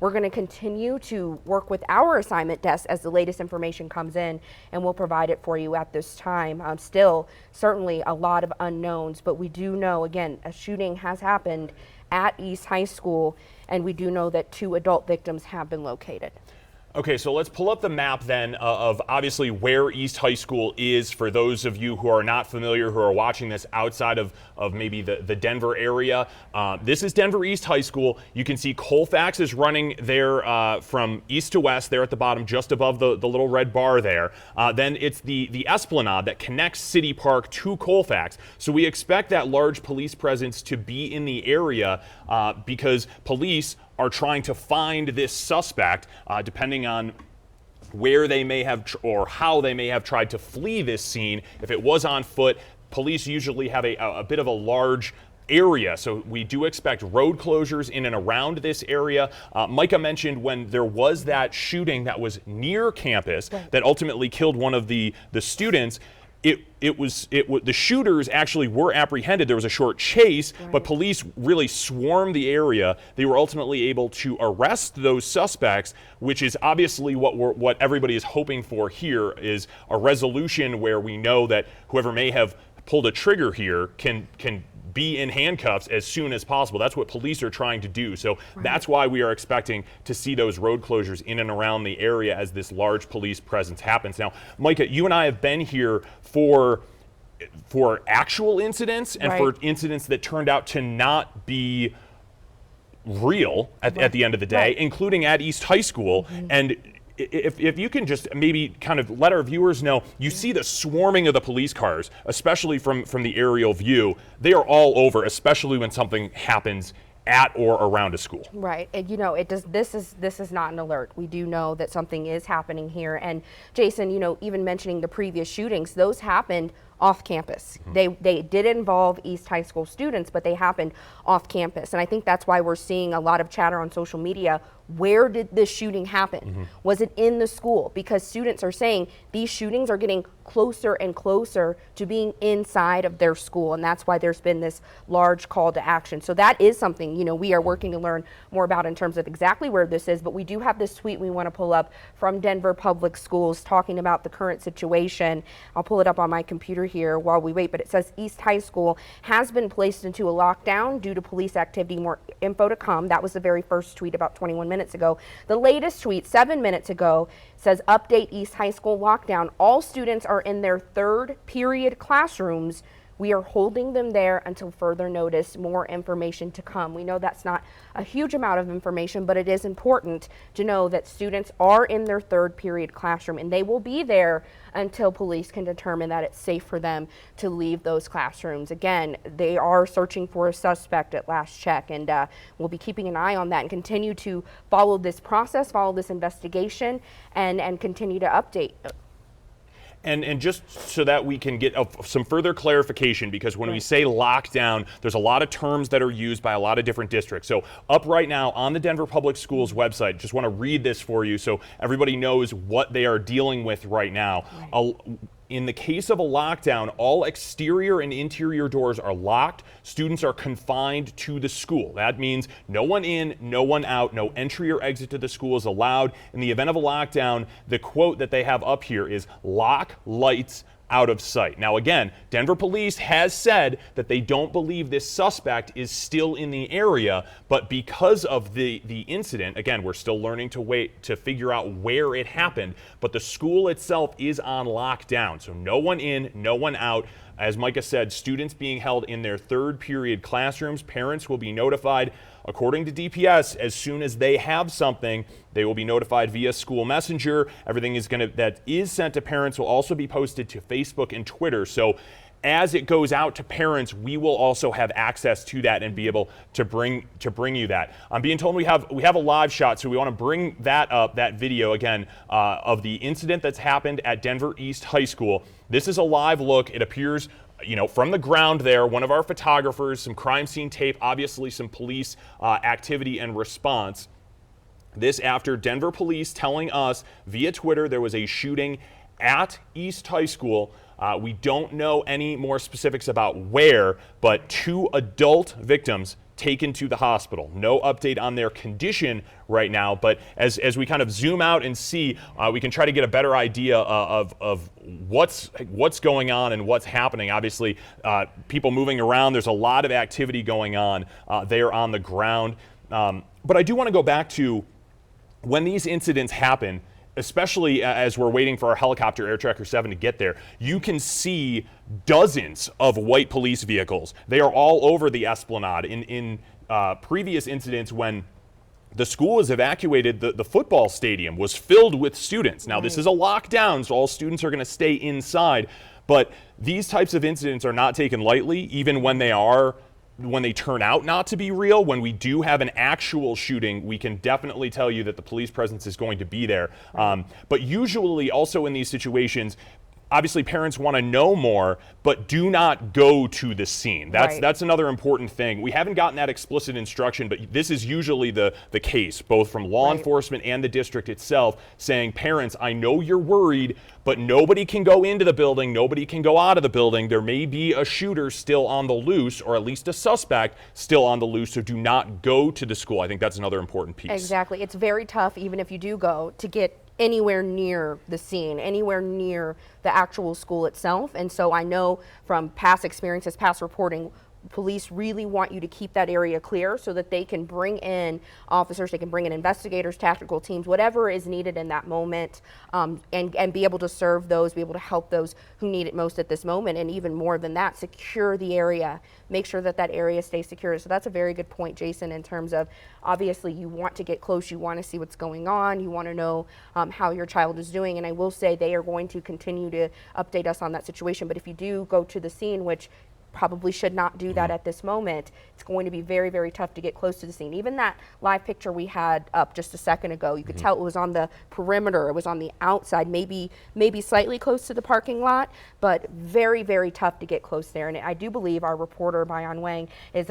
we're going to continue to work with our assignment desk as the latest information comes in, and we'll provide it for you at this time. Still, certainly a lot of unknowns, but we do know, again, a shooting has happened at East High School, and we do know that 2 adult victims have been located. Okay, so let's pull up the map then of obviously where East High School is for those of you who are not familiar, who are watching this outside of maybe the Denver area. This is Denver East High School. You can see Colfax is running there from east to west there at the bottom, just above the little red bar there. Then it's the Esplanade that connects City Park to Colfax. So we expect that large police presence to be in the area because police are trying to find this suspect, depending on where they may have or how they may have tried to flee this scene. If it was on foot, police usually have a bit of a large area, so we do expect road closures in and around this area. Micah mentioned when there was that shooting that was near campus that ultimately killed one of the students. The shooters actually were apprehended. There was a short chase, but police really swarmed the area. They were ultimately able to arrest those suspects, which is obviously what everybody is hoping for here, is a resolution where we know that whoever may have pulled a trigger here can be in handcuffs as soon as possible. That's what police are trying to do. So that's why we are expecting to see those road closures in and around the area as this large police presence happens. Now, Micah, you and I have been here for actual incidents and for incidents that turned out to not be real at the end of the day, including at East High School. And if you can just maybe kind of let our viewers know, you see the swarming of the police cars, especially from the aerial view. They are all over, especially when something happens at or around a school. Right, and you know, this is not an alert. We do know that something is happening here. And Jason, you know, even mentioning the previous shootings, those happened off campus. They did involve East High School students, but they happened off campus. And I think that's why we're seeing a lot of chatter on social media. Where did this shooting happen? Was it in the school? Because students are saying these shootings are getting closer and closer to being inside of their school. And that's why there's been this large call to action. So that is something, you know, we are working to learn more about in terms of exactly where this is. But we do have this tweet we want to pull up from Denver Public Schools talking about the current situation. I'll pull it up on my computer here while we wait, but it says East High School has been placed into a lockdown due to police activity. More info to come. That was the very first tweet about 21 minutes ago. The latest tweet 7 minutes ago says update East High School lockdown. All students are in their 3rd period classrooms. We are holding them there until further notice. More information to come. We know that's not a huge amount of information, but it is important to know that students are in their 3rd period classroom, and they will be there until police can determine that it's safe for them to leave those classrooms. Again, they are searching for a suspect at last check, and we'll be keeping an eye on that and continue to follow this process, follow this investigation, and continue to update. And just so that we can get some further clarification, because when we say lockdown, there's a lot of terms that are used by a lot of different districts. So up right now on the Denver Public Schools website, just want to read this for you so everybody knows what they are dealing with right now. In the case of a lockdown, all exterior and interior doors are locked. Students are confined to the school. That means no one in, no one out, no entry or exit to the school is allowed. In the event of a lockdown, the quote that they have up here is lock lights out of sight. Now again, Denver police has said that they don't believe this suspect is still in the area, but because of the incident, again, we're still learning to wait to figure out where it happened, but the school itself is on lockdown. So no one in, no one out. As Micah said, students being held in their 3rd period classrooms. Parents will be notified. According to DPS, as soon as they have something, they will be notified via school messenger. Everything that is sent to parents will also be posted to Facebook and Twitter. So as it goes out to parents, we will also have access to that and be able to bring you that. I'm being told we have a live shot, so we want to bring that up, that video again of the incident that's happened at Denver East High School. This is a live look. It appears, you know, from the ground there, one of our photographers, some crime scene tape, obviously some police activity and response. This after Denver police telling us via Twitter there was a shooting at East High School. We don't know any more specifics about where, but 2 adult victims taken to the hospital. No update on their condition right now, but as we kind of zoom out and see, we can try to get a better idea of what's going on and what's happening. Obviously, people moving around, there's a lot of activity going on there on the ground. But I do want to go back to when these incidents happen, especially as we're waiting for our helicopter, Air Tracker 7, to get there. You can see dozens of white police vehicles. They are all over the Esplanade. In previous incidents, when the school was evacuated, the football stadium was filled with students. Now, this is a lockdown, so all students are going to stay inside. But these types of incidents are not taken lightly, even when they turn out not to be real. When we do have an actual shooting, we can definitely tell you that the police presence is going to be there. But usually also in these situations, obviously parents want to know more, but do not go to the scene. That's another important thing. We haven't gotten that explicit instruction, but this is usually the case, both from law enforcement and the district itself, saying, parents, I know you're worried, but nobody can go into the building, nobody can go out of the building. There may be a shooter still on the loose, or at least a suspect still on the loose, so do not go to the school. I think that's another important piece. Exactly. It's very tough, even if you do go, to get anywhere near the scene, anywhere near the actual school itself. And so I know from past experiences, past reporting, police really want you to keep that area clear so that they can bring in officers, they can bring in investigators, tactical teams, whatever is needed in that moment, and be able to serve those, be able to help those who need it most at this moment. And even more than that, secure the area, make sure that that area stays secure. So that's a very good point, Jason, in terms of obviously you want to get close, you want to see what's going on, you want to know how your child is doing. And I will say they are going to continue to update us on that situation. But if you do go to the scene, which probably should not do that at this moment, it's going to be very, very tough to get close to the scene. Even that live picture we had up just a second ago, you could tell it was on the perimeter, it was on the outside, maybe slightly close to the parking lot, but very, very tough to get close there. And I do believe our reporter, Bayan Wang, is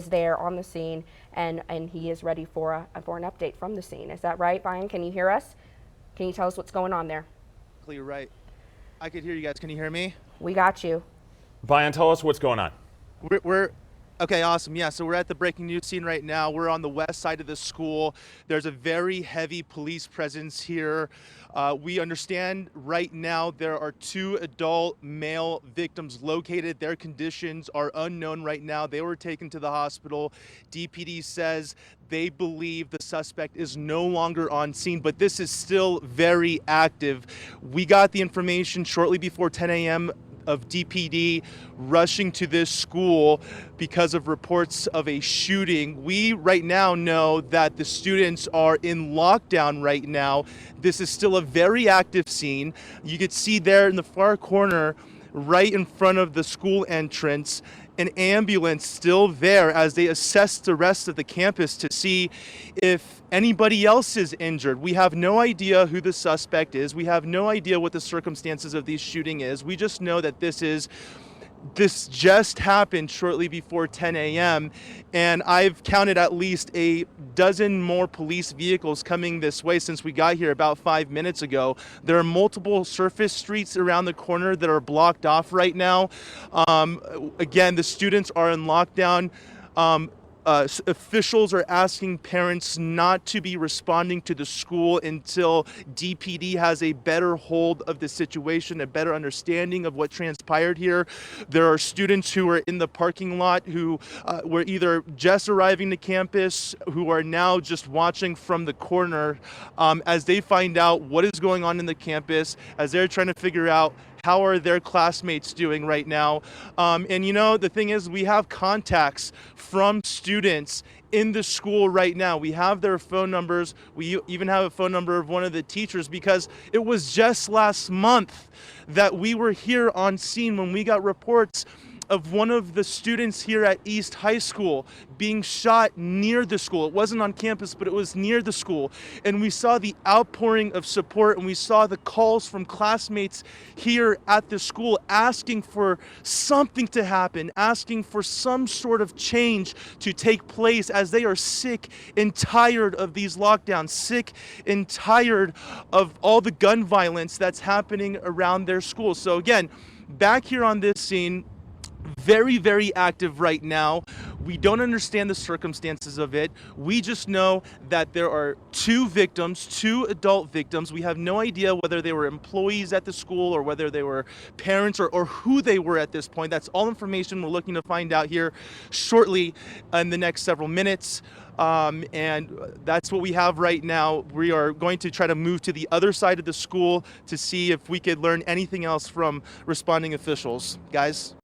there on the scene, and he is ready for an update from the scene. Is that right, Bayan? Can you hear us? Can you tell us what's going on there? You're right. I could hear you guys. Can you hear me? We got you. Bayan, tell us what's going on. We're okay, awesome. Yeah, so we're at the breaking news scene right now. We're on the west side of the school. There's a very heavy police presence here. We understand right now there are 2 adult male victims located. Their conditions are unknown right now. They were taken to the hospital. DPD says they believe the suspect is no longer on scene, but this is still very active. We got the information shortly before 10 a.m. of DPD rushing to this school because of reports of a shooting. We right now know that the students are in lockdown right now. This is still a very active scene. You could see there in the far corner, right in front of the school entrance, an ambulance still there as they assess the rest of the campus to see if anybody else is injured. We have no idea who the suspect is. We have no idea what the circumstances of this shooting is. We just know that this just happened shortly before 10 a.m. and I've counted at least a dozen more police vehicles coming this way since we got here about 5 minutes ago. There are multiple surface streets around the corner that are blocked off right now. Again, the students are in lockdown. Officials are asking parents not to be responding to the school until DPD has a better hold of the situation, a better understanding of what transpired here. There are students who are in the parking lot who were either just arriving to campus, who are now just watching from the corner as they find out what is going on in the campus, as they're trying to figure out how are their classmates doing right now. And you know, the thing is, we have contacts from students in the school right now. We have their phone numbers. We even have a phone number of one of the teachers, because it was just last month that we were here on scene when we got reports of one of the students here at East High School being shot near the school. It wasn't on campus, but it was near the school. And we saw the outpouring of support, and we saw the calls from classmates here at the school asking for something to happen, asking for some sort of change to take place, as they are sick and tired of these lockdowns, sick and tired of all the gun violence that's happening around their school. So again, back here on this scene, very, very active right now. We don't understand the circumstances of it. We just know that there are 2 victims, 2 adult victims. We have no idea whether they were employees at the school or whether they were parents or who they were at this point. That's all information we're looking to find out here shortly in the next several minutes. And that's what we have right now. We are going to try to move to the other side of the school to see if we could learn anything else from responding officials. Guys?